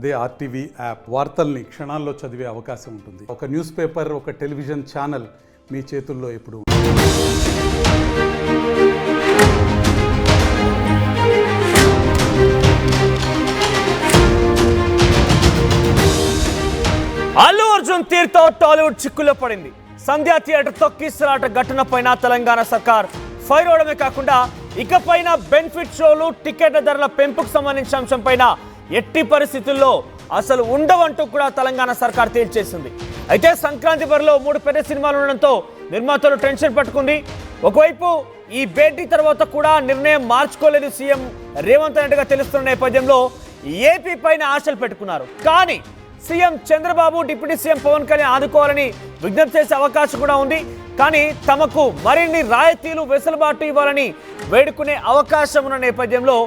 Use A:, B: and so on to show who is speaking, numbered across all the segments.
A: అదే RTV app వార్తల్ని క్షణాల్లో చదివే అవకాశం ఉంటుంది. ఒక న్యూస్ పేపర్, ఒక టెలివిజన్ ఛానల్ మీ చేతుల్లో ఎప్పుడు.
B: అల్లు అర్జున్ తీరుతో టాలీవుడ్ చిక్కులో పడింది. సంధ్యా థియేటర్ తొక్కిసలాట ఘటన పైన తెలంగాణ సర్కార్ ఫైర్ అవడమే కాకుండా ఇకపైన బెనిఫిట్ షోలు, టికెట్ల ధరల పెంపుకు సంబంధించిన అంశం పైన ఎట్టి పరిస్థితుల్లో అసలు ఉండవంటూ కూడా తెలంగాణ సర్కార్ తేల్చేసింది. అయితే సంక్రాంతి బరిలో 3 పెద్ద సినిమాలు ఉండడంతో నిర్మాతలు టెన్షన్ పట్టుకుంది. ఒకవైపు ఈ భేటీ తర్వాత కూడా నిర్ణయం మార్చుకోలేదు సీఎం రేవంత్ రెడ్డిగా తెలుస్తున్న నేపథ్యంలో ఏపీ పైన ఆశలు పెట్టుకున్నారు. కానీ CM Chandrababu deputy CM Pawan Kalyan ఆదుకోవాలని విజ్ఞప్తి చేసే అవకాశం కూడా ఉంది. కానీ తమకు మరిన్ని రాయితీలు, వెసులుబాటు ఇవ్వాలని వేడుకునే అవకాశం ఉన్న నేపథ్యంలో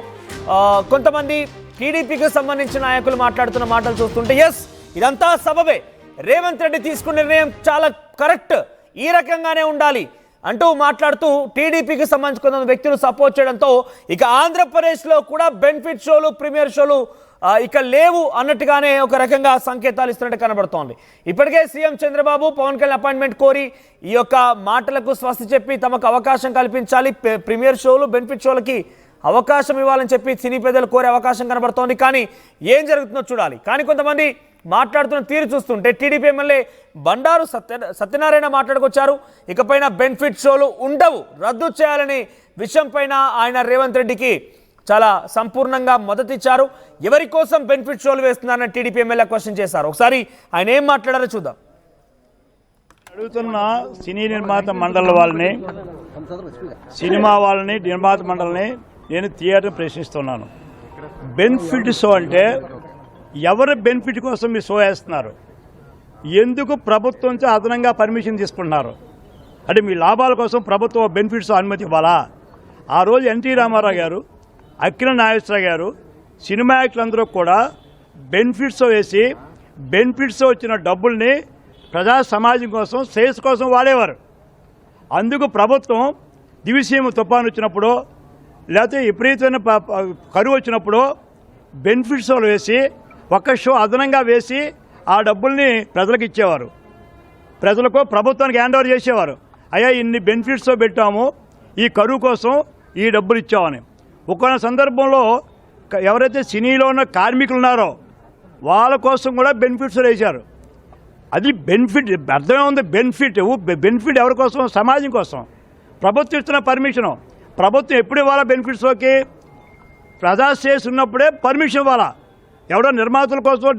B: కొంతమంది టీడీపీకి సంబంధించిన నాయకులు మాట్లాడుతున్న మాటలు చూస్తుంటే ఎస్, ఇదంతా సబబే, రేవంత్ రెడ్డి తీసుకున్న నిర్ణయం చాలా కరెక్ట్, ఈ రకంగానే ఉండాలి అంటూ మాట్లాడుతూ టీడీపీకి సంబంధించిన కొంత వ్యక్తులు సపోర్ట్ చేయడంతో ఇక ఆంధ్రప్రదేశ్లో కూడా బెనిఫిట్ షోలు, ప్రీమియర్ షోలు ఇక లేవు అన్నట్టుగానే ఒక రకంగా సంకేతాలు ఇస్తున్నట్టు కనబడుతోంది. ఇప్పటికే సీఎం చంద్రబాబు పవన్ కళ్యాణ్ అపాయింట్మెంట్ కోరి ఈ యొక్క మాటలకు స్వస్తి చెప్పి తమకు అవకాశం కల్పించాలి, ప్రీమియర్ షోలు, బెనిఫిట్ షోలకి అవకాశం ఇవ్వాలని చెప్పి సినీ పెద్దలు కోరే అవకాశం కనబడుతోంది. కానీ ఏం జరుగుతుందో చూడాలి. కానీ కొంతమంది మాట్లాడుతున్న తీరు చూస్తుంటే టీడీపీ ఎమ్మెల్యే బండారు సత్యనారాయణ మాట్లాడుకొచ్చారు. ఇకపైన బెనిఫిట్ షోలు ఉండవు, రద్దు చేయాలనే విషయం పైన ఆయన రేవంత్ రెడ్డికి చాలా సంపూర్ణంగా మద్దతిచ్చారు. ఎవరి కోసం బెనిఫిట్ షోలు వేస్తున్నారని టీడీపీ ఎమ్మెల్యే క్వశ్చన్ చేశారు. ఒకసారి ఆయన ఏం మాట్లాడారో చూద్దాం.
C: అడుగుతున్న సినీ నిర్మాత మండలి వాళ్ళని, సినిమా వాళ్ళని, నిర్మాత మండలిని నేను థియేటర్ ప్రశ్నిస్తున్నాను. బెనిఫిట్ షో అంటే ఎవరి బెనిఫిట్ కోసం మీరు షో వేస్తున్నారు? ఎందుకు ప్రభుత్వం నుంచి అదనంగా పర్మిషన్ తీసుకుంటున్నారు? అంటే మీ లాభాల కోసం ప్రభుత్వం బెనిఫిట్ షో అనుమతి ఇవ్వాలా? ఆ రోజు ఎన్టీ రామారావు గారు, అక్కినేని నాగేశ్వరరావు గారు, సినిమా యాక్టర్లందరూ కూడా బెనిఫిట్ షో వేసి బెనిఫిట్ షో వచ్చిన డబ్బుల్ని ప్రజా సమాజం కోసం, శ్రేయస్ కోసం వాడేవారు. అందుకు ప్రభుత్వం దివిసీమ తుఫాను వచ్చినప్పుడు, లేకపోతే విపరీతమైన కరువు వచ్చినప్పుడు బెనిఫిట్ షోలు వేసి ఒక్క షో అదనంగా వేసి ఆ డబ్బుల్ని ప్రజలకు ఇచ్చేవారు. ప్రజలకు, ప్రభుత్వానికి హ్యాండ్ ఓవర్ చేసేవారు. అయ్యా ఇన్ని బెనిఫిట్ షో పెట్టాము, ఈ కరువు కోసం ఈ డబ్బులు ఇచ్చామని. ఒక సందర్భంలో ఎవరైతే సినీలో ఉన్న కార్మికులు ఉన్నారో వాళ్ళ కోసం కూడా బెనిఫిట్ షో వేశారు. అది బెనిఫిట్, అర్థమే ఉంది. బెనిఫిట్ ఎవరి కోసం? సమాజం కోసం. ప్రభుత్వం ఇస్తున్న పర్మిషను. ప్రభుత్వం ఎప్పుడు ఇవ్వాలా? బెనిఫిట్ షోకి ప్రజాశ్రేయస్ ఉన్నప్పుడే పర్మిషన్ ఇవ్వాలా. ఎవడో నిర్మాతల కోసం,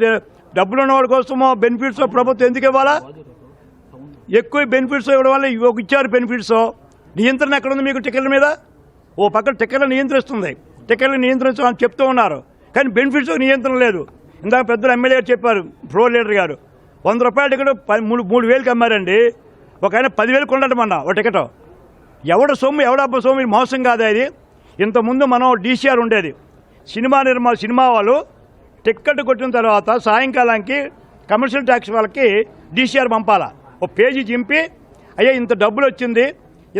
C: డబ్బులు ఉన్నవాడి కోసమో బెనిఫిట్ షో ప్రభుత్వం ఎందుకు ఇవ్వాలా? ఎక్కువ బెనిఫిట్ షో ఇవ్వడం వల్ల ఇచ్చారు బెనిఫిట్ షో. నియంత్రణ ఎక్కడుంది మీకు టికెట్ల మీద? ఓ పక్కన టికెట్లు నియంత్రిస్తుంది, టికెట్లు నియంత్రించమని చెప్తూ ఉన్నారు, కానీ బెనిఫిట్ షో నియంత్రణ లేదు. ఇందాక పెద్దలు ఎమ్మెల్యే చెప్పారు, ఫ్లోర్ లీడర్ గారు, 100 రూపాయల టికెట్ 3,000కి అమ్మారండి. ఒక ఆయన 10,000 కొనడమన్నా ఒక టికెట్. ఎవడ సొమ్ము, ఎవడబ్బ సొమ్ము? ఇది మోసం కాదా ఇది? ఇంతకుముందు మనం డీసీఆర్ ఉండేది. సినిమా వాళ్ళు టికెట్ కొట్టిన తర్వాత సాయంకాలానికి కమర్షియల్ ట్యాక్స్ వాళ్ళకి డీసీఆర్ పంపాలా. ఒక పేజీ చింపి, అయ్యా ఇంత డబ్బులు వచ్చింది,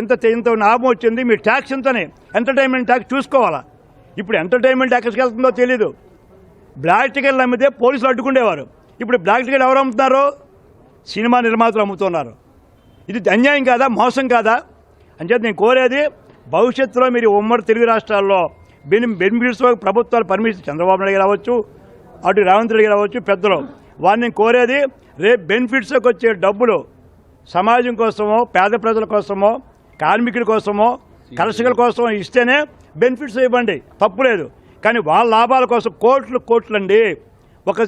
C: ఇంత లాభం వచ్చింది, మీ ట్యాక్స్ ఇంతనే, ఎంటర్టైన్మెంట్ ట్యాక్స్ చూసుకోవాలా. ఇప్పుడు ఎంటర్టైన్మెంట్ ట్యాక్స్కి వెళ్తుందో తెలీదు. బ్లాక్ టికెట్లు అమ్మితే పోలీసులు అడ్డుకుండేవారు. ఇప్పుడు బ్లాక్ టికెట్ ఎవరు అమ్ముతున్నారు? సినిమా నిర్మాతలు అమ్ముతున్నారు. ఇది అన్యాయం కాదా? మోసం కాదా? అంచేత నేను కోరేది, భవిష్యత్తులో మీరు ఉమ్మడి తెలుగు రాష్ట్రాల్లో బెనిఫిట్స్ ప్రభుత్వాలు పర్మిషన్, చంద్రబాబు నాయుడు రావచ్చు, అటు రేవంత్ రెడ్డి రావచ్చు, పెద్దలు వారిని కోరేది, రేపు బెనిఫిట్స్కి వచ్చే డబ్బులు సమాజం కోసమో, పేద ప్రజల కోసమో, కార్మికుల కోసమో, కర్షకుల కోసమో ఇస్తేనే బెనిఫిట్స్ ఇవ్వండి, తప్పులేదు. కానీ వాళ్ళ లాభాల కోసం కోట్లు అండి. ఒక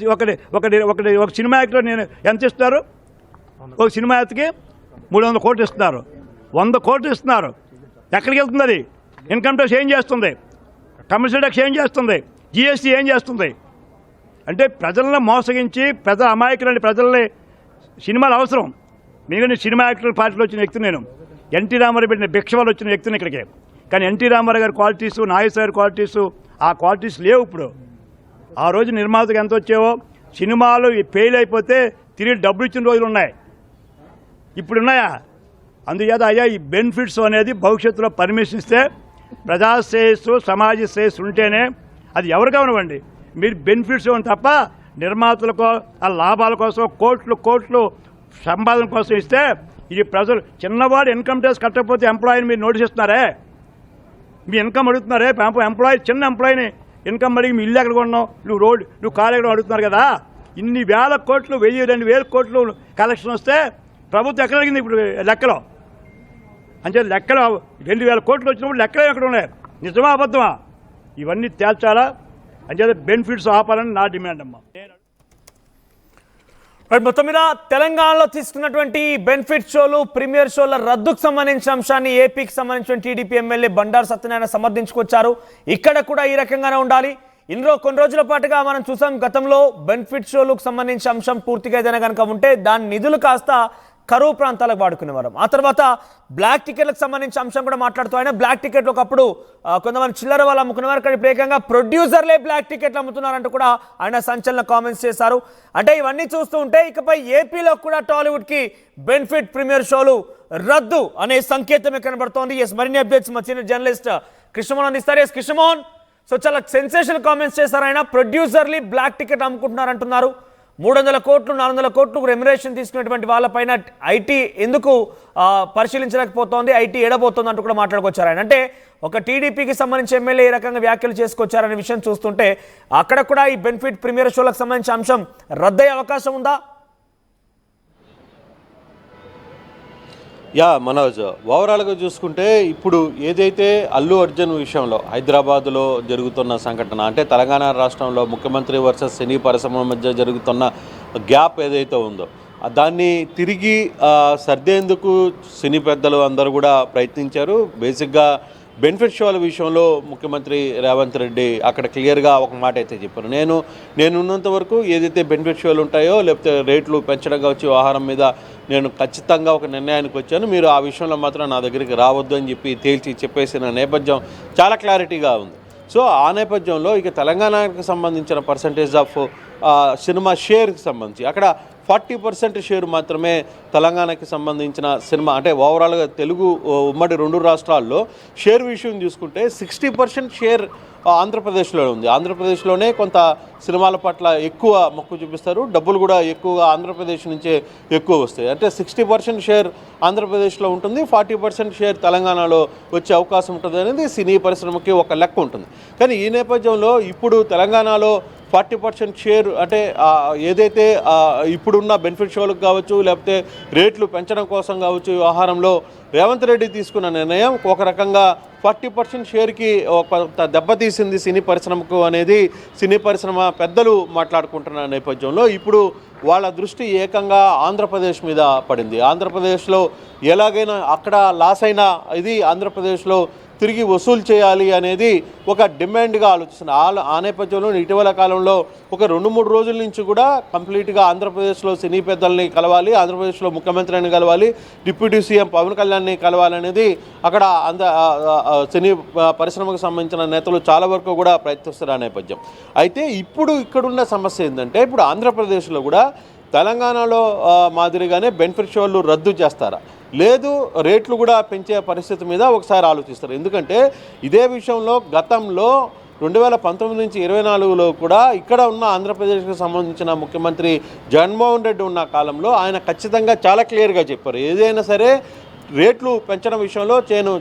C: సినిమా యాక్టర్ నేను ఎంత ఇస్తున్నారు? ఒక సినిమా యాక్టర్కి 300 కోట్లు ఇస్తున్నారు, 100 కోట్లు ఇస్తున్నారు. ఎక్కడికి వెళ్తుంది అది? ఇన్కమ్ ట్యాక్స్ ఏం చేస్తుంది? కమర్షియల్ ట్యాక్స్ ఏం చేస్తుంది? జిఎస్టీ ఏం చేస్తుంది? అంటే ప్రజలను మోసగించి, అమాయకులని ప్రజల్ని, సినిమాలు అవసరం. నేను సినిమా యాక్టర్ పార్టీలో వచ్చిన వ్యక్తి, నేను ఎన్టీ రామారావు పెట్టిన భిక్ష వాళ్ళు వచ్చిన వ్యక్తిని ఇక్కడికి. కానీ ఎన్టీ రామారావు గారి క్వాలిటీసు, నాగేశ్వర గారి క్వాలిటీసు, ఆ క్వాలిటీస్ లేవు ఇప్పుడు. ఆ రోజు నిర్మాతకు ఎంత వచ్చేవో, సినిమాలు ఫెయిల్ అయిపోతే తిరిగి డబ్బులు ఇచ్చిన రోజులు ఉన్నాయి, ఇప్పుడు ఉన్నాయా? అందుచేత అయ్యా ఈ బెనిఫిట్స్ అనేది భవిష్యత్తులో పర్మిషన్ ఇస్తే ప్రజా శ్రేయస్సు సమాజ శ్రేయస్సు ఉంటేనే అది ఎవరు కానివ్వండి మీరు బెనిఫిట్స్ తప్ప నిర్మాతలకు ఆ లాభాల కోసం కోట్లు సంపాదన కోసం ఇస్తే ఇది ప్రజలు చిన్నవాడు ఇన్కమ్ ట్యాక్స్ కట్టకపోతే ఎంప్లాయీని మీరు నోటీస్ ఇస్తున్నారే, మీ ఇన్కమ్ అడుగుతున్నారే, ఎంప్లాయీ చిన్న ఎంప్లాయీని ఇన్కమ్ అడిగి మీ ఇల్లు ఎక్కడ కొన్నావు, నువ్వు కారు ఎక్కడ అడుగుతున్నారు కదా. ఇన్ని వేల కోట్లు 1000-2000 కోట్లు కలెక్షన్ వస్తే ప్రభుత్వం ఎక్కడ అడిగింది ఇప్పుడు లెక్కలో? అంటే లెక్కలు 2000 కోట్లు వచ్చినప్పుడు లెక్కలు ఎక్కడ ఉన్నాయి, నిజమా అబద్ధమా? ఇవన్నీ తేల్చాలా, అంటే బెనిఫిట్స్ ఆపాలని నా డిమాండ్ అమ్మా.
B: మొత్తం మీద తెలంగాణలో తీసుకున్నటువంటి బెనిఫిట్ షోలు, ప్రీమియర్ షోల రద్దుకు సంబంధించిన అంశాన్ని ఏపీకి సంబంధించిన టీడీపీ ఎమ్మెల్యే బండారు సత్యనారాయణ సమర్థించుకొచ్చారు. ఇక్కడ కూడా ఈ రకంగానే ఉండాలి. కొన్ని రోజుల పాటుగా మనం చూసాం, గతంలో బెనిఫిట్ షోలకు సంబంధించిన అంశం పూర్తిగా ఏదైనా కనుక ఉంటే దాని నిధులు కాస్త కరువు ప్రాంతాలకు వాడుకునేవారు. ఆ తర్వాత బ్లాక్ టికెట్లకు సంబంధించిన అంశం కూడా మాట్లాడుతూ ఆయన బ్లాక్ టికెట్లు ఒకప్పుడు కొంతమంది చిల్లర వాళ్ళు అమ్ముకునేవారు, కానీ ఇప్పుడు ఏకంగా ప్రొడ్యూసర్లే బ్లాక్ టికెట్లు అమ్ముతున్నారంటూ కూడా ఆయన సంచలన కామెంట్స్ చేశారు. అంటే ఇవన్నీ చూస్తూ ఉంటే ఇకపై ఏపీలో కూడా టాలీవుడ్కి బెనిఫిట్ ప్రీమియర్ షోలు రద్దు అనే సంకేతమే కనబడుతోంది. మరిన్ని అప్డేట్స్ మా సీనియర్ జర్నలిస్ట్ కృష్ణమోహన్ అందిస్తారు. కృష్ణమోహన్, సో చాలా సెన్సేషనల్ కామెంట్స్ చేశారు ఆయన. ప్రొడ్యూసర్లీ బ్లాక్ టికెట్ అమ్ముకుంటున్నారు అంటున్నారు. 300 కోట్లు 400 కోట్లు రెమ్యునరేషన్ తీసుకున్నటువంటి వాళ్ళపైన ఐటీ ఎందుకు పరిశీలించలేకపోతోంది, ఐటీ ఎడబోతోంది అంటూ కూడా మాట్లాడుకొచ్చారు ఆయన. అంటే ఒక టీడీపీకి సంబంధించి ఎమ్మెల్యే ఈ రకంగా వ్యాఖ్యలు చేసుకొచ్చారనే విషయం చూస్తుంటే అక్కడ కూడా ఈ బెనిఫిట్ ప్రీమియర్ షోలకు సంబంధించిన అంశం రద్దయ్యే అవకాశం ఉందా?
D: మనోజ్, ఓవరాల్గా చూసుకుంటే ఇప్పుడు ఏదైతే అల్లు అర్జున్ విషయంలో హైదరాబాద్లో జరుగుతున్న సంఘటన, అంటే తెలంగాణ రాష్ట్రంలో ముఖ్యమంత్రి వర్సెస్ సినీ పరిశ్రమ మధ్య జరుగుతున్న గ్యాప్ ఏదైతే ఉందో దాన్ని తిరిగి సర్దేందుకు సినీ పెద్దలు అందరూ కూడా ప్రయత్నించారు. బేసిక్గా బెనిఫిట్ షోల విషయంలో ముఖ్యమంత్రి రేవంత్ రెడ్డి అక్కడ క్లియర్గా ఒక మాట అయితే చెప్పారు. నేను ఉన్నంత వరకు ఏదైతే బెనిఫిట్ షోలు ఉంటాయో, లేకపోతే రేట్లు పెంచడం కావచ్చు, ఆహారం మీద నేను ఖచ్చితంగా ఒక నిర్ణయానికి వచ్చాను, మీరు ఆ విషయంలో మాత్రం నా దగ్గరికి రావద్దు అని తేల్చి చెప్పేసిన నేపథ్యం చాలా క్లారిటీగా ఉంది. సో ఆ నేపథ్యంలో ఇక తెలంగాణకు సంబంధించిన పర్సంటేజ్ ఆఫ్ సినిమా షేర్కి సంబంధించి అక్కడ 40% షేర్ మాత్రమే తెలంగాణకి సంబంధించిన సినిమా, అంటే ఓవరాల్గా తెలుగు ఉమ్మడి 2 రాష్ట్రాల్లో షేర్ విషయం చూసుకుంటే 60% షేర్ ఆంధ్రప్రదేశ్లో ఉంది. ఆంధ్రప్రదేశ్లోనే కొంత సినిమాల పట్ల ఎక్కువ మొక్కు చూపిస్తారు, డబ్బులు కూడా ఎక్కువగా ఆంధ్రప్రదేశ్ నుంచే ఎక్కువ వస్తాయి. అంటే 60% షేర్ ఆంధ్రప్రదేశ్లో ఉంటుంది, 40% షేర్ తెలంగాణలో వచ్చే అవకాశం ఉంటుంది అనేది సినీ పరిశ్రమకి ఒక లెక్క ఉంటుంది. కానీ ఈ నేపథ్యంలో ఇప్పుడు తెలంగాణలో 40% షేర్, అంటే ఏదైతే ఇప్పుడున్న బెనిఫిట్ షోలకు కావచ్చు, లేకపోతే రేట్లు పెంచడం కోసం కావచ్చు, వ్యవహారంలో రేవంత్ రెడ్డి తీసుకున్న నిర్ణయం ఒక రకంగా 40% షేర్కి ఒక దెబ్బతీసింది సినీ పరిశ్రమకు అనేది సినీ పరిశ్రమ పెద్దలు మాట్లాడుకుంటున్న నేపథ్యంలో ఇప్పుడు వాళ్ళ దృష్టి ఏకంగా ఆంధ్రప్రదేశ్ మీద పడింది. ఆంధ్రప్రదేశ్లో ఎలాగైనా అక్కడ లాస్ అయినా ఇది ఆంధ్రప్రదేశ్లో తిరిగి వసూలు చేయాలి అనేది ఒక డిమాండ్గా ఆలోచిస్తున్నారు. ఆ నేపథ్యంలో ఇటీవల కాలంలో ఒక 2-3 రోజుల నుంచి కూడా కంప్లీట్గా ఆంధ్రప్రదేశ్లో సినీ పెద్దల్ని కలవాలి, ఆంధ్రప్రదేశ్లో ముఖ్యమంత్రిని కలవాలి, డిప్యూటీ సీఎం పవన్ కళ్యాణ్ని కలవాలనేది అక్కడ సినీ పరిశ్రమకు సంబంధించిన నేతలు చాలా వరకు కూడా ప్రయత్నిస్తున్న నేపథ్యం. అయితే ఇప్పుడు ఇక్కడున్న సమస్య ఏంటంటే, ఇప్పుడు ఆంధ్రప్రదేశ్లో కూడా తెలంగాణలో మాదిరిగానే బెనిఫిట్ షోలు రద్దు చేస్తారా, లేదు రేట్లు కూడా పెంచే పరిస్థితి మీద ఒకసారి ఆలోచిస్తారు. ఎందుకంటే ఇదే విషయంలో గతంలో 2019 నుంచి 2024లో కూడా ఇక్కడ ఉన్న ఆంధ్రప్రదేశ్కి సంబంధించిన ముఖ్యమంత్రి జగన్మోహన్ రెడ్డి ఉన్న కాలంలో ఆయన ఖచ్చితంగా చాలా క్లియర్గా చెప్పారు, ఏదైనా సరే రేట్లు పెంచడం విషయంలో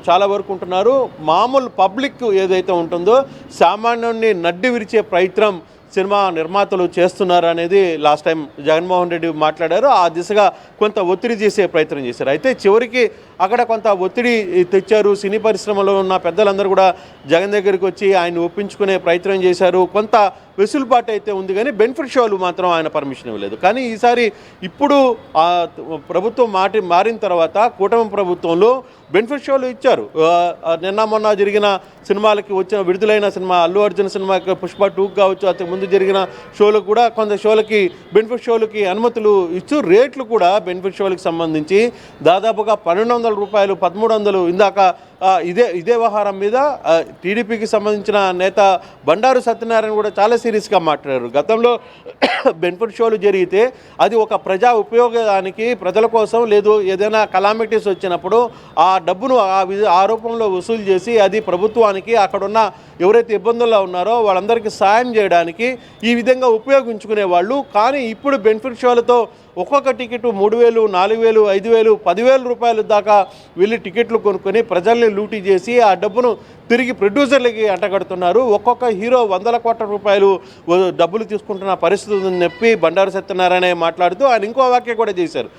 D: చాలా వరకు ఉంటున్నారు, మామూలు పబ్లిక్ ఏదైతే ఉంటుందో సామాన్యుడిని నడ్డి విరిచే ప్రయత్నం సినిమా నిర్మాతలు చేస్తున్నారు అనేది లాస్ట్ టైం జగన్మోహన్ రెడ్డి మాట్లాడారు. ఆ దిశగా కొంత ఒత్తిడి చేసే ప్రయత్నం చేశారు. అయితే చివరికి అక్కడ కొంత ఒత్తిడి తెచ్చారు. సినీ పరిశ్రమలో ఉన్న పెద్దలందరూ కూడా జగన్ దగ్గరికి వచ్చి ఆయన ఒప్పించుకునే ప్రయత్నం చేశారు. కొంత వెసులుబాటు అయితే ఉంది, కానీ బెనిఫిట్ షోలు మాత్రం ఆయన పర్మిషన్ ఇవ్వలేదు. కానీ ఈసారి ఇప్పుడు ప్రభుత్వం మారిన తర్వాత కూటమి ప్రభుత్వంలో బెనిఫిట్ షోలు ఇచ్చారు. నిన్న మొన్న జరిగిన సినిమాలకి విడుదలైన సినిమా అల్లు అర్జున్ సినిమాకి పుష్ప 2 కావచ్చు, అంతకు ముందు జరిగిన షోలకు కూడా కొంత షోలకి బెనిఫిట్ షోలకి అనుమతులు ఇచ్చు. రేట్లు కూడా బెనిఫిట్ షోలకు సంబంధించి దాదాపుగా 1200 రూపాయలు 1300 ఇందాక ఇదే వ్యవహారం మీద టీడీపీకి సంబంధించిన నేత బండారు సత్యనారాయణ కూడా చాలా సీరియస్గా మాట్లాడారు. గతంలో బెనిఫిట్ షోలు జరిగితే అది ఒక ప్రజా ఉపయోగానికి ప్రజల కోసం లేదు ఏదైనా కలామిటీస్ వచ్చినప్పుడు ఆ డబ్బును ఆ రూపంలో వసూలు చేసి అది ప్రభుత్వానికి అక్కడున్న ఎవరైతే ఇబ్బందుల్లో ఉన్నారో వాళ్ళందరికీ సాయం చేయడానికి ఈ విధంగా ఉపయోగించుకునేవాళ్ళు. కానీ ఇప్పుడు బెనిఫిట్ షోలతో ఒక్కొక్క టికెట్ 3,000, 4,000, 5,000, 10,000 రూపాయలు దాకా వెళ్ళి టికెట్లు కొనుక్కొని ప్రజల్ని లూటీ చేసి ఆ డబ్బును తిరిగి ప్రొడ్యూసర్లకి అంటగడుతున్నారు. ఒక్కొక్క హీరో 100 కోట్ల రూపాయలు డబ్బులు తీసుకుంటున్న పరిస్థితి ఉందని చెప్పి బండారు సత్యనారాయణ మాట్లాడుతూ ఆయన ఇంకో వ్యాఖ్య కూడా చేశారు.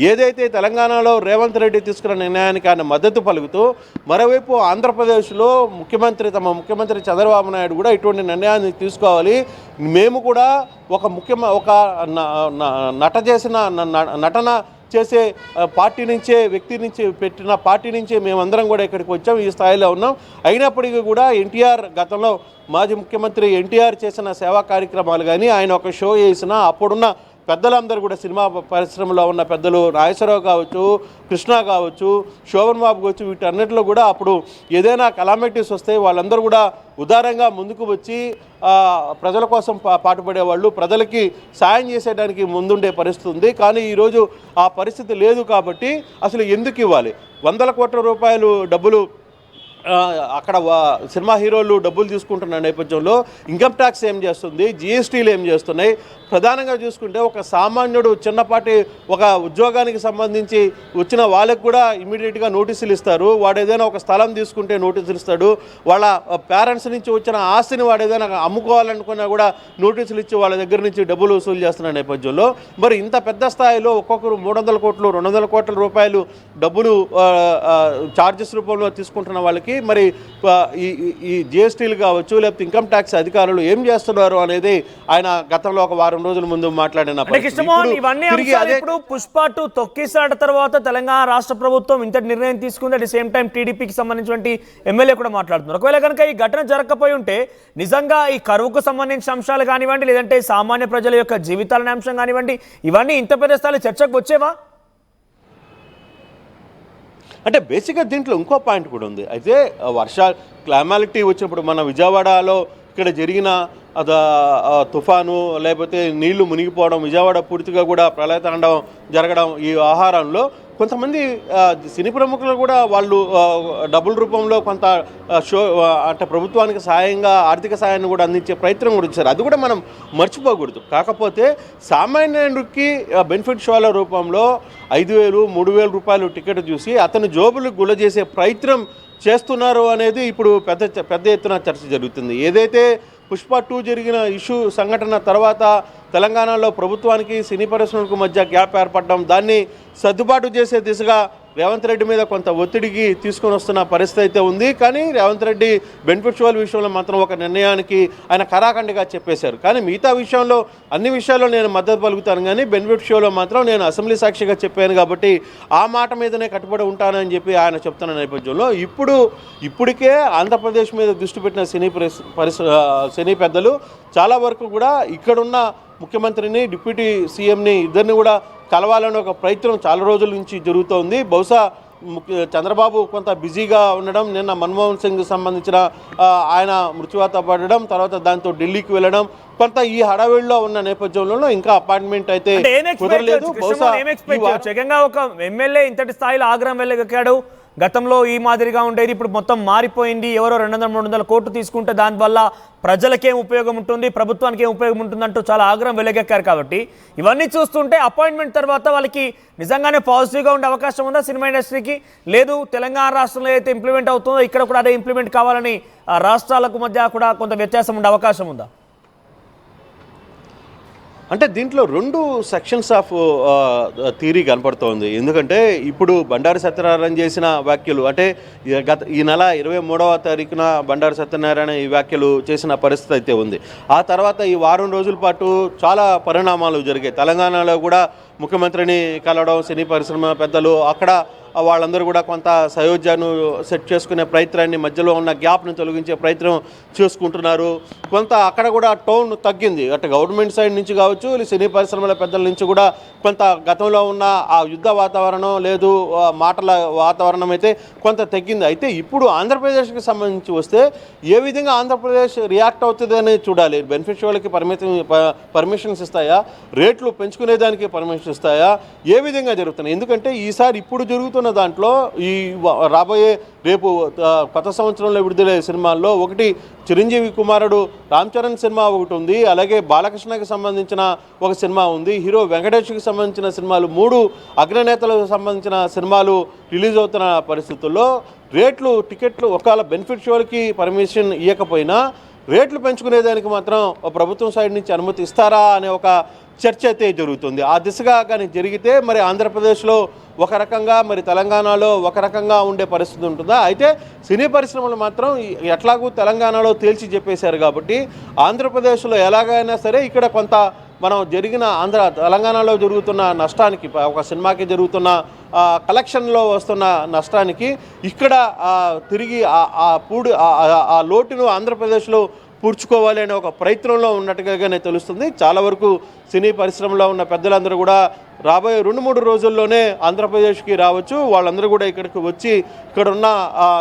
D: ఏదైతే తెలంగాణలో రేవంత్ రెడ్డి తీసుకున్న నిర్ణయానికి ఆయన మద్దతు పలుకుతూ మరోవైపు ఆంధ్రప్రదేశ్లో తమ ముఖ్యమంత్రి చంద్రబాబు నాయుడు కూడా ఇటువంటి నిర్ణయాన్ని తీసుకోవాలి, మేము కూడా ఒక నటన చేసే పార్టీ నుంచే వ్యక్తి నుంచి పెట్టిన పార్టీ నుంచే మేమందరం కూడా ఇక్కడికి వచ్చాం, ఈ స్థాయిలో ఉన్నాం. అయినప్పటికీ కూడా ఎన్టీఆర్ గతంలో మాజీ ముఖ్యమంత్రి ఎన్టీఆర్ చేసిన సేవా కార్యక్రమాలు కానీ ఆయన ఒక షో చేసినా అప్పుడున్న పెద్దలందరూ కూడా సినిమా పరిశ్రమలో ఉన్న పెద్దలు నాగేశ్వరరావు కావచ్చు, కృష్ణ కావచ్చు, శోభన్ బాబు కావచ్చు, వీటన్నిటిలో కూడా అప్పుడు ఏదైనా కలామిటీస్ వస్తే వాళ్ళందరూ కూడా ఉదారంగా ముందుకు వచ్చి ప్రజల కోసం పాటుపడేవాళ్ళు, ప్రజలకి సాయం చేసేయడానికి ముందుండే పరిస్థితి ఉంది. కానీ ఈరోజు ఆ పరిస్థితి లేదు. కాబట్టి అసలు ఎందుకు ఇవ్వాలి? 100 కోట్ల రూపాయలు డబ్బులు అక్కడ సినిమా హీరోలు డబ్బులు తీసుకుంటున్న నేపథ్యంలో ఇన్కమ్ ట్యాక్స్ ఏం చేస్తుంది, జిఎస్టీలు ఏం చేస్తున్నాయి? ప్రధానంగా చూసుకుంటే ఒక సామాన్యుడు చిన్నపాటి ఒక ఉద్యోగానికి సంబంధించి వచ్చిన వాళ్ళకు కూడా ఇమీడియట్గా నోటీసులు ఇస్తారు. వాడు ఏదైనా ఒక స్థలం తీసుకుంటే నోటీసులు ఇస్తాడు. వాళ్ళ పేరెంట్స్ నుంచి వచ్చిన ఆస్తిని వాడు ఏదైనా అమ్ముకోవాలనుకున్నా కూడా నోటీసులు ఇచ్చి వాళ్ళ దగ్గర నుంచి డబ్బులు వసూలు చేస్తున్న నేపథ్యంలో మరి ఇంత పెద్ద స్థాయిలో ఒక్కొక్కరు 300 కోట్లు 200 కోట్ల రూపాయలు డబ్బులు ఛార్జెస్ రూపంలో తీసుకుంటున్న వాళ్ళకి మరి ఈ జిఎస్టీలు కావచ్చు లేకపోతే ఇన్కమ్ ట్యాక్స్ అధికారులు ఏం చేస్తున్నారు అనేది ఆయన గతంలో ఒక వారం రోజుల ముందు మాట్లాడిన
B: ఇప్పుడు పుష్ప 2 తొక్కిసాట తర్వాత తెలంగాణ రాష్ట్ర ప్రభుత్వం ఇంతటి నిర్ణయం తీసుకుంది. అట్ ది సేమ్ టైం టీడీపీకి సంబంధించిన ఎమ్మెల్యే కూడా మాట్లాడుతున్నారు. ఒకవేళ కనుక ఈ ఘటన జరగకపోయి ఉంటే నిజంగా ఈ కరువుకు సంబంధించిన అంశాలు కానివ్వండి, లేదంటే సామాన్య ప్రజల యొక్క జీవితాలనే అంశం కానివ్వండి, ఇవన్నీ ఇంత పెద్ద స్థాయిలో చర్చకు వచ్చేవా?
D: అంటే బేసిక్గా దీంట్లో ఇంకో పాయింట్ కూడా ఉంది. అయితే క్లైమాలిటీ వచ్చినప్పుడు మన విజయవాడలో ఇక్కడ జరిగిన తుఫాను లేకపోతే నీళ్లు మునిగిపోవడం, విజయవాడ పూర్తిగా కూడా ప్రళయతాండవం జరగడం, ఈ ఆహారంలో కొంతమంది సినీ ప్రముఖులు కూడా వాళ్ళు డబ్బుల రూపంలో కొంత అంటే ప్రభుత్వానికి సాయంగా ఆర్థిక సాయాన్ని కూడా అందించే ప్రయత్నం కూడా చేశారు. అది కూడా మనం మర్చిపోకూడదు. కాకపోతే సామాన్యుడికి బెనిఫిట్ షోల రూపంలో 5,000, 3,000 రూపాయలు టికెట్ చూసి అతను జోబులు గుల్ల చేసే ప్రయత్నం చేస్తున్నారు అనేది ఇప్పుడు పెద్ద ఎత్తున చర్చ జరుగుతుంది. ఏదైతే పుష్ప 2 జరిగిన సంఘటన తర్వాత తెలంగాణలో ప్రభుత్వానికి సినీ పరిశ్రమలకు మధ్య గ్యాప్ ఏర్పడడం, దాన్ని సర్దుబాటు చేసే దిశగా రేవంత్ రెడ్డి మీద కొంత ఒత్తిడికి తీసుకొని వస్తున్న పరిస్థితి అయితే ఉంది. కానీ రేవంత్ రెడ్డి బెనిఫిట్ షోల విషయంలో మాత్రం ఒక నిర్ణయానికి ఆయన కరాఖండిగా చెప్పేశారు. కానీ మిగతా విషయంలో అన్ని విషయాల్లో నేను మద్దతు పలుకుతాను, కానీ బెనిఫిట్ షోలో మాత్రం నేను అసెంబ్లీ సాక్షిగా చెప్పాను కాబట్టి ఆ మాట మీదనే కట్టుబడి ఉంటానని చెప్పి ఆయన చెప్తున్న నేపథ్యంలో ఇప్పటికే ఆంధ్రప్రదేశ్ మీద దృష్టి పెట్టిన సినీ పెద్దలు చాలా వరకు కూడా ఇక్కడున్న ముఖ్యమంత్రిని, డిప్యూటీ సీఎంని ఇద్దరిని కూడా కలవాలనే ఒక ప్రయత్నం చాలా రోజుల నుంచి జరుగుతోంది. బహుశా చంద్రబాబు కొంత బిజీగా ఉండడం, నిన్న మన్మోహన్ సింగ్ సంబంధించిన ఆయన మృత్యువాత పడడం, తర్వాత దాంతో ఢిల్లీకి వెళ్ళడం, కొంత ఈ హడావిడిలో ఉన్న నేపథ్యంలో ఇంకా అపాయింట్మెంట్ అయితే కుదరలేదు. బహుశా
B: ఒక ఎమ్మెల్యే ఇంతటి స్థాయిలో ఆగ్రహం వెళ్ళగక్కాడు. గతంలో ఈ మాదిరిగా ఉండేది, ఇప్పుడు మొత్తం మారిపోయింది. ఎవరో 200-300 కోట్లు తీసుకుంటే దానివల్ల ప్రజలకేం ఉపయోగం ఉంటుంది, ప్రభుత్వానికి ఏం ఉపయోగం ఉంటుందంటూ చాలా ఆగ్రహం వెలగెక్కారు. కాబట్టి ఇవన్నీ చూస్తుంటే అపాయింట్మెంట్ తర్వాత వాళ్ళకి నిజంగానే పాజిటివ్గా ఉండే అవకాశం ఉందా సినిమా ఇండస్ట్రీకి? లేదు తెలంగాణ రాష్ట్రంలో అయితే ఇంప్లిమెంట్ అవుతుందో ఇక్కడ కూడా అదే ఇంప్లిమెంట్ కావాలని రాష్ట్రాలకు మధ్య కూడా కొంత వ్యత్యాసం ఉండే అవకాశం ఉందా?
D: అంటే దీంట్లో 2 సెక్షన్స్ ఆఫ్ థియరీ కనపడుతోంది. ఎందుకంటే ఇప్పుడు బండారు సత్యనారాయణ చేసిన వ్యాఖ్యలు, అంటే ఈ నెల 23వ తారీఖున బండారు సత్యనారాయణ ఈ వ్యాఖ్యలు చేసిన పరిస్థితి అయితే ఉంది. ఆ తర్వాత ఈ వారం రోజుల పాటు చాలా పరిణామాలు జరిగాయి. తెలంగాణలో కూడా ముఖ్యమంత్రిని కలవడం, సినీ పరిశ్రమ పెద్దలు అక్కడ వాళ్ళందరూ కూడా కొంత సయోధ్యను సెట్ చేసుకునే ప్రయత్నాన్ని, మధ్యలో ఉన్న గ్యాప్ని తొలగించే ప్రయత్నం చేసుకుంటున్నారు. కొంత అక్కడ కూడా టోన్ తగ్గింది, అటు గవర్నమెంట్ సైడ్ నుంచి కావచ్చు, సినీ పరిశ్రమల పెద్దల నుంచి కూడా కొంత గతంలో ఉన్న ఆ యుద్ధ వాతావరణం లేదు, మాటల వాతావరణం అయితే కొంత తగ్గింది. అయితే ఇప్పుడు ఆంధ్రప్రదేశ్కి సంబంధించి వస్తే ఏ విధంగా ఆంధ్రప్రదేశ్ రియాక్ట్ అవుతుంది అని చూడాలి. బెనిఫిషియర్లకి పర్మిషన్స్ ఇస్తాయా, రేట్లు పెంచుకునేదానికి పర్మిషన్ ఇస్తాయా, ఏ విధంగా జరుగుతున్నాయి? ఎందుకంటే ఈసారి ఇప్పుడు జరుగుతున్న దాంట్లో ఈ రాబోయే రేపు కొత్త సంవత్సరంలో విడుదలయ్యే సినిమాల్లో ఒకటి చిరంజీవి కుమారుడు రామ్ చరణ్ సినిమా ఒకటి ఉంది, అలాగే బాలకృష్ణకి సంబంధించిన ఒక సినిమా ఉంది, హీరో వెంకటేష్కి సంబంధించిన సినిమాలు, 3 అగ్రనేతలకు సంబంధించిన సినిమాలు రిలీజ్ అవుతున్న పరిస్థితుల్లో రేట్లు, టికెట్లు ఒకవేళ బెనిఫిట్ షోలకి పర్మిషన్ ఇవ్వకపోయినా రేట్లు పెంచుకునేదానికి మాత్రం ప్రభుత్వం సైడ్ నుంచి అనుమతి ఇస్తారా అనే ఒక చర్చ అయితే జరుగుతుంది. ఆ దిశగా కానీ జరిగితే మరి ఆంధ్రప్రదేశ్లో ఒక రకంగా, మరి తెలంగాణలో ఒక రకంగా ఉండే పరిస్థితి ఉంటుందా? అయితే సినీ పరిశ్రమలు మాత్రం ఎట్లాగూ తెలంగాణలో తేల్చి చెప్పేశారు కాబట్టి ఆంధ్రప్రదేశ్లో ఎలాగైనా సరే ఇక్కడ కొంత మనం జరిగిన తెలంగాణలో జరుగుతున్న నష్టానికి, ఒక సినిమాకి జరుగుతున్న కలెక్షన్లో వస్తున్న నష్టానికి ఇక్కడ తిరిగి ఆ లోటును ఆంధ్రప్రదేశ్లో పూడ్చుకోవాలి అనే ఒక ప్రయత్నంలో ఉన్నట్టుగానే తెలుస్తుంది. చాలా వరకు సినీ పరిశ్రమలో ఉన్న పెద్దలందరూ కూడా రాబోయే 2-3 రోజుల్లోనే ఆంధ్రప్రదేశ్కి రావచ్చు. వాళ్ళందరూ కూడా ఇక్కడికి వచ్చి ఇక్కడ ఉన్న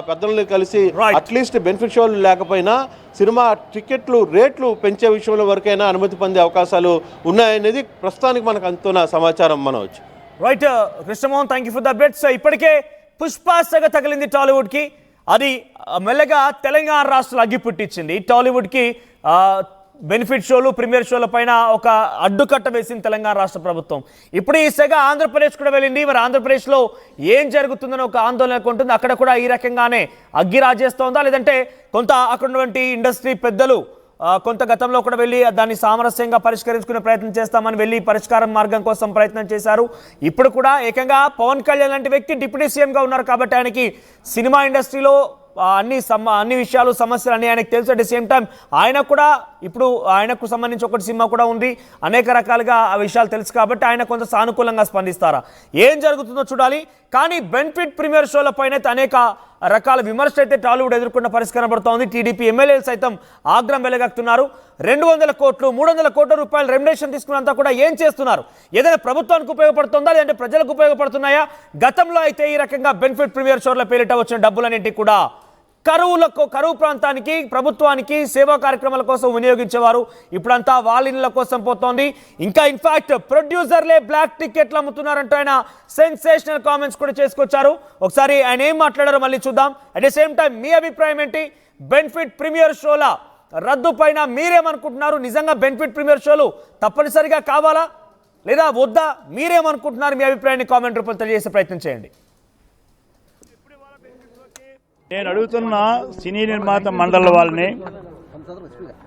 D: పెద్దలని కలిసి అట్లీస్ట్ బెనిఫిట్ షోలు లేకపోయినా సినిమా టికెట్లు రేట్లు పెంచే విషయంలో వరకైనా అనుమతి పొందే అవకాశాలు ఉన్నాయనేది ప్రస్తుతానికి మనకు అందుతున్న సమాచారం. మనవచ్చు
B: right Krishnamohan, thank you for the updates. ఇప్పటికే పుష్ప సెగ తగిలింది టాలీవుడ్కి, అది మెల్లగా తెలంగాణ రాష్ట్రాలు అగ్గి పుట్టించింది. టాలీవుడ్కి బెనిఫిట్ షోలు, ప్రీమియర్ షోల పైన ఒక అడ్డుకట్ట వేసింది తెలంగాణ రాష్ట్ర ప్రభుత్వం. ఇప్పుడు ఈ సెగ ఆంధ్రప్రదేశ్ కూడా వెళ్ళింది. మరి ఆంధ్రప్రదేశ్లో ఏం జరుగుతుందని ఒక ఆందోళన ఉంటుంది. అక్కడ కూడా ఈ రకంగానే అగ్గి రాజేస్తోందా, లేదంటే కొంత అక్కడ ఉన్నటువంటి ఇండస్ట్రీ పెద్దలు కొంత గతంలో కూడా వెళ్ళి దాన్ని సామరస్యంగా పరిష్కరించుకునే ప్రయత్నం చేస్తామని వెళ్ళి పరిష్కారం మార్గం కోసం ప్రయత్నం చేశారు. ఇప్పుడు కూడా ఏకంగా పవన్ కళ్యాణ్ లాంటి వ్యక్తి డిప్యూటీ సీఎంగా ఉన్నారు కాబట్టి ఆయనకి సినిమా ఇండస్ట్రీలో అన్ని విషయాలు, సమస్యలు అన్నీ ఆయనకు తెలుసు. అట్ ది సేమ్ టైం ఆయన కూడా ఇప్పుడు ఆయనకు సంబంధించి ఒకటి సినిమా కూడా ఉంది, అనేక రకాలుగా ఆ విషయాలు తెలుసు కాబట్టి ఆయన కొంత సానుకూలంగా స్పందిస్తారా, ఏం జరుగుతుందో చూడాలి. కానీ బెనిఫిట్ ప్రీమియర్ షోల పైన అనేక రకాల విమర్శలు అయితే టాలీవుడ్ ఎదుర్కొన్న పరిష్కారం పడుతోంది. టీడీపీ ఎమ్మెల్యేలు సైతం ఆగ్రహం వెలగక్కుతున్నారు. 200 కోట్లు 300 కోట్ల రూపాయలు రెమ్యునరేషన్ తీసుకున్నంతా కూడా ఏం చేస్తున్నారు? ఏదైనా ప్రభుత్వానికి ఉపయోగపడుతుందా, లేదంటే ప్రజలకు ఉపయోగపడుతున్నాయా? గతంలో అయితే ఈ రకంగా బెనిఫిట్ ప్రీమియర్ షోల పేరిట వచ్చిన డబ్బులన్నింటి కూడా కరువు ప్రాంతానికి, ప్రభుత్వానికి సేవా కార్యక్రమాల కోసం వినియోగించేవారు. ఇప్పుడంతా వాళ్ళ ఇళ్ళ కోసం పోతోంది. ఇంకా ఇన్ఫాక్ట్ ప్రొడ్యూసర్లే బ్లాక్ టికెట్లు అమ్ముతున్నారంటూ ఆయన సెన్సేషనల్ కామెంట్స్ కూడా చేసుకొచ్చారు. ఒకసారి ఆయన ఏం మాట్లాడారో మళ్ళీ చూద్దాం. అట్ ది సేమ్ టైం మీ అభిప్రాయం ఏంటి? బెనిఫిట్ ప్రీమియర్ షోల రద్దు పైన మీరేమనుకుంటున్నారు? నిజంగా బెనిఫిట్ ప్రీమియర్ షోలు తప్పనిసరిగా కావాలా లేదా వద్దా? మీరేమనుకుంటున్నారు? మీ అభిప్రాయాన్ని కామెంట్ రూపంలో తెలియజేసే ప్రయత్నం చేయండి.
C: నేను అడుగుతున్న సినీ నిర్మాత మండలి వాళ్ళని,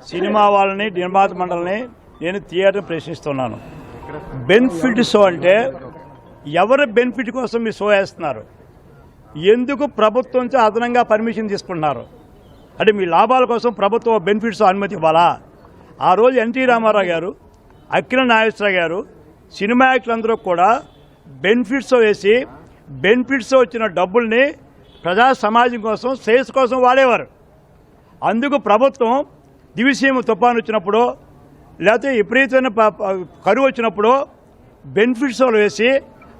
C: సినిమా వాళ్ళని, నిర్మాత మండలిని నేను థియేటర్ ప్రశ్నిస్తున్నాను. బెనిఫిట్ షో అంటే ఎవరి బెనిఫిట్ కోసం మీ షో వేస్తున్నారు? ఎందుకు ప్రభుత్వం నుంచి అదనంగా పర్మిషన్ తీసుకుంటున్నారు? అంటే మీ లాభాల కోసం ప్రభుత్వం బెనిఫిట్స్ అనుమతి ఇవ్వాలా? ఆ రోజు ఎన్టీ రామారావు గారు, అక్కిన నాగేశ్వరరావు గారు, సినిమా యాక్టర్లందరూ కూడా బెనిఫిట్స్ వేసి బెనిఫిట్స్ వచ్చిన డబ్బుల్ని ప్రజా సమాజం కోసం, శ్రేయస్ కోసం వాడేవారు. అందుకు ప్రభుత్వం దివిసీమ తుఫాను వచ్చినప్పుడు, లేకపోతే విపరీతమైన కరువు వచ్చినప్పుడు బెనిఫిట్ షోలు వేసి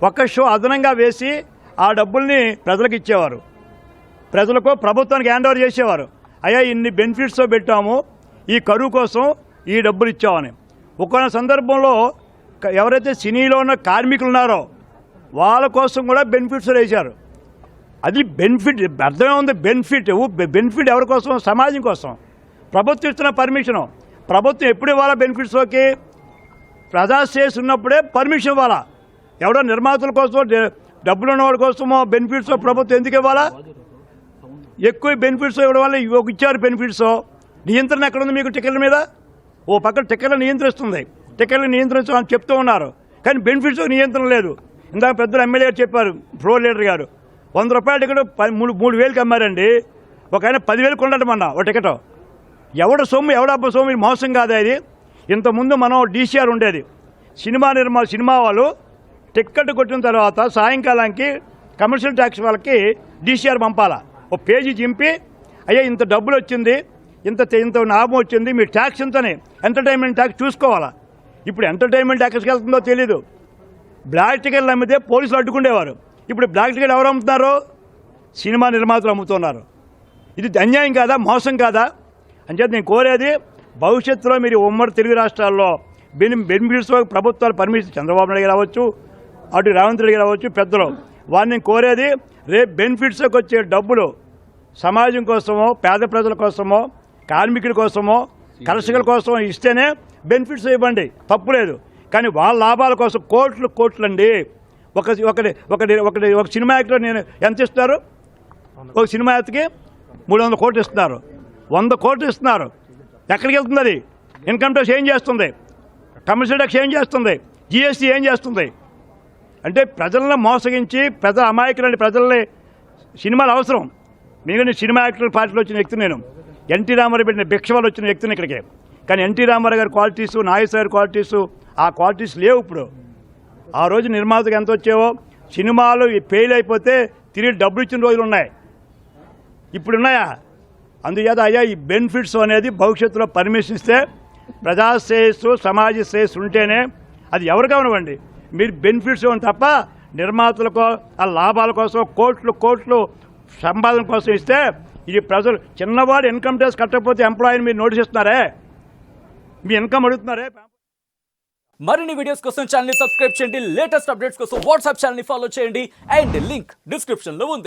C: ఒక్క షో అదనంగా వేసి ఆ డబ్బుల్ని ప్రజలకు ఇచ్చేవారు. ప్రజలకు, ప్రభుత్వానికి హ్యాండ్ ఓవర్ చేసేవారు. అయ్యా ఇన్ని బెనిఫిట్స్ పెట్టాము, ఈ కరువు కోసం ఈ డబ్బులు ఇచ్చామని. ఒక సందర్భంలో ఎవరైతే సినీలో ఉన్న కార్మికులు ఉన్నారో వాళ్ళ కోసం కూడా బెనిఫిట్స్ వేశారు. అది బెనిఫిట్, అర్థమే ఉంది. బెనిఫిట్ ఎవరి కోసం? సమాజం కోసం. ప్రభుత్వం ఇస్తున్న పర్మిషను ప్రభుత్వం ఎప్పుడు ఇవ్వాలా? బెనిఫిట్స్లోకి ప్రజాశ్రేయస్ ఉన్నప్పుడే పర్మిషన్ ఇవ్వాలా. ఎవడో నిర్మాతల కోసం, డబ్బులు ఉన్నవాడి కోసమో బెనిఫిట్స్ ప్రభుత్వం ఎందుకు ఇవ్వాలా? ఎక్కువ బెనిఫిట్స్ ఇవ్వడం వల్ల ఇచ్చారు బెనిఫిట్స్. నియంత్రణ ఎక్కడ ఉంది మీకు టికెట్ల మీద? ఓ పక్కన టికెట్లు నియంత్రిస్తుంది, టికెట్లు నియంత్రించాలని చెప్తూ ఉన్నారు, కానీ బెనిఫిట్స్ నియంత్రణ లేదు. ఇందాక పెద్దలు ఎమ్మెల్యే గారు చెప్పారు, ఫ్లోర్ లీడర్ గారు, 100 రూపాయల టికెట్ 3,000కి అమ్మారండి. ఒక ఆయన 10,000 కొనడమన్నా ఒక టికెట్. ఎవడ సొమ్ము, ఎవడబ్బ సొమ్ము? మోసం కాదా ఇది? ఇంతకుముందు మనం డీసీఆర్ ఉండేది. సినిమా వాళ్ళు టికెట్ కొట్టిన తర్వాత సాయంకాలానికి కమర్షియల్ ట్యాక్స్ వాళ్ళకి డీసీఆర్ పంపాలా. ఓ పేజీ చింపి అయ్యా ఇంత డబ్బులు వచ్చింది, ఇంత లాభం వచ్చింది, మీ ట్యాక్స్ ఇంతనే ఎంటర్టైన్మెంట్ ట్యాక్స్ చూసుకోవాలా. ఇప్పుడు ఎంటర్టైన్మెంట్ ట్యాక్స్కి వెళ్తుందో తెలీదు. బ్లాక్ టికెట్లు అమ్మితే పోలీసులు అడ్డుకునేవారు. ఇప్పుడు బ్లాక్ టికెట్ ఎవరు అమ్ముతున్నారు? సినిమా నిర్మాతలు అమ్ముతున్నారు. ఇది అన్యాయం కాదా, మోసం కాదా? అంచేత నేను కోరేది, భవిష్యత్తులో మీరు ఉమ్మడి తెలుగు రాష్ట్రాల్లో బెనిఫిట్స్ ప్రభుత్వాలు పర్మిషన్, చంద్రబాబు నాయుడు రావచ్చు, అటు రేవంత్ రెడ్డి రావచ్చు, పెద్దలు వారిని నేను కోరేది, రేపు బెనిఫిట్స్కి వచ్చే డబ్బులు సమాజం కోసమో, పేద ప్రజల కోసమో, కార్మికుల కోసమో, కర్షకుల కోసమో ఇస్తేనే బెనిఫిట్స్ ఇవ్వండి, తప్పులేదు. కానీ వాళ్ళ లాభాల కోసం కోట్లండి. ఒక సినిమా యాక్టర్ నేను ఎంత ఇస్తున్నారు? ఒక సినిమా యాక్టర్కి 300 కోట్లు ఇస్తున్నారు, 100 కోట్లు ఇస్తున్నారు. ఎక్కడికి వెళ్తుంది అది? ఇన్కమ్ ట్యాక్స్ ఏం చేస్తుంది? కమర్షియల్ ట్యాక్స్ ఏం చేస్తుంది? జిఎస్టీ ఏం చేస్తుంది? అంటే ప్రజలను మోసగించి అమాయకులని ప్రజల్ని సినిమాలు అవసరం. నేను సినిమా యాక్టర్ పార్టీలో వచ్చిన వ్యక్తిని, నేను ఎన్టీ రామారావు పెట్టిన భిక్ష వాళ్ళు వచ్చిన వ్యక్తిని ఇక్కడికి. కానీ ఎన్టీ రామారావు గారి క్వాలిటీసు, నాగేశ్వర గారి క్వాలిటీసు, ఆ క్వాలిటీస్ లేవు ఇప్పుడు. ఆ రోజు నిర్మాతకు ఎంత వచ్చేవో, సినిమాలు ఫెయిల్ అయిపోతే తిరిగి డబ్బులు ఇచ్చిన రోజులు ఉన్నాయి, ఇప్పుడు ఉన్నాయా? అందుచేత అయ్యా ఈ బెనిఫిట్స్ అనేది భవిష్యత్తులో పర్మిషన్ ఇస్తే ప్రజా శ్రేయస్సు, సమాజ శ్రేయస్సు ఉంటేనే అది ఎవరు కానివ్వండి, మీరు బెనిఫిట్స్ ఇవ్వండి తప్ప నిర్మాతలకు ఆ లాభాల కోసం కోట్లు సంపాదన కోసం ఇస్తే ఇది ప్రజలు. చిన్నవాడు ఇన్కమ్ ట్యాక్స్ కట్టకపోతే ఎంప్లాయీని మీరు నోటీస్ ఇస్తున్నారే, మీ ఇన్కమ్ అడుగుతున్నారే.
E: మరిన్ని వీడియోస్ కోసం ఛానల్ ని సబ్స్క్రైబ్ చేయండి, లేటెస్ట్ అప్డేట్స్ కోసం వాట్సాప్ ఛానల్ ని ఫాలో చేయండి, అండ్ లింక్ డిస్క్రిప్షన్ లో ఉంది.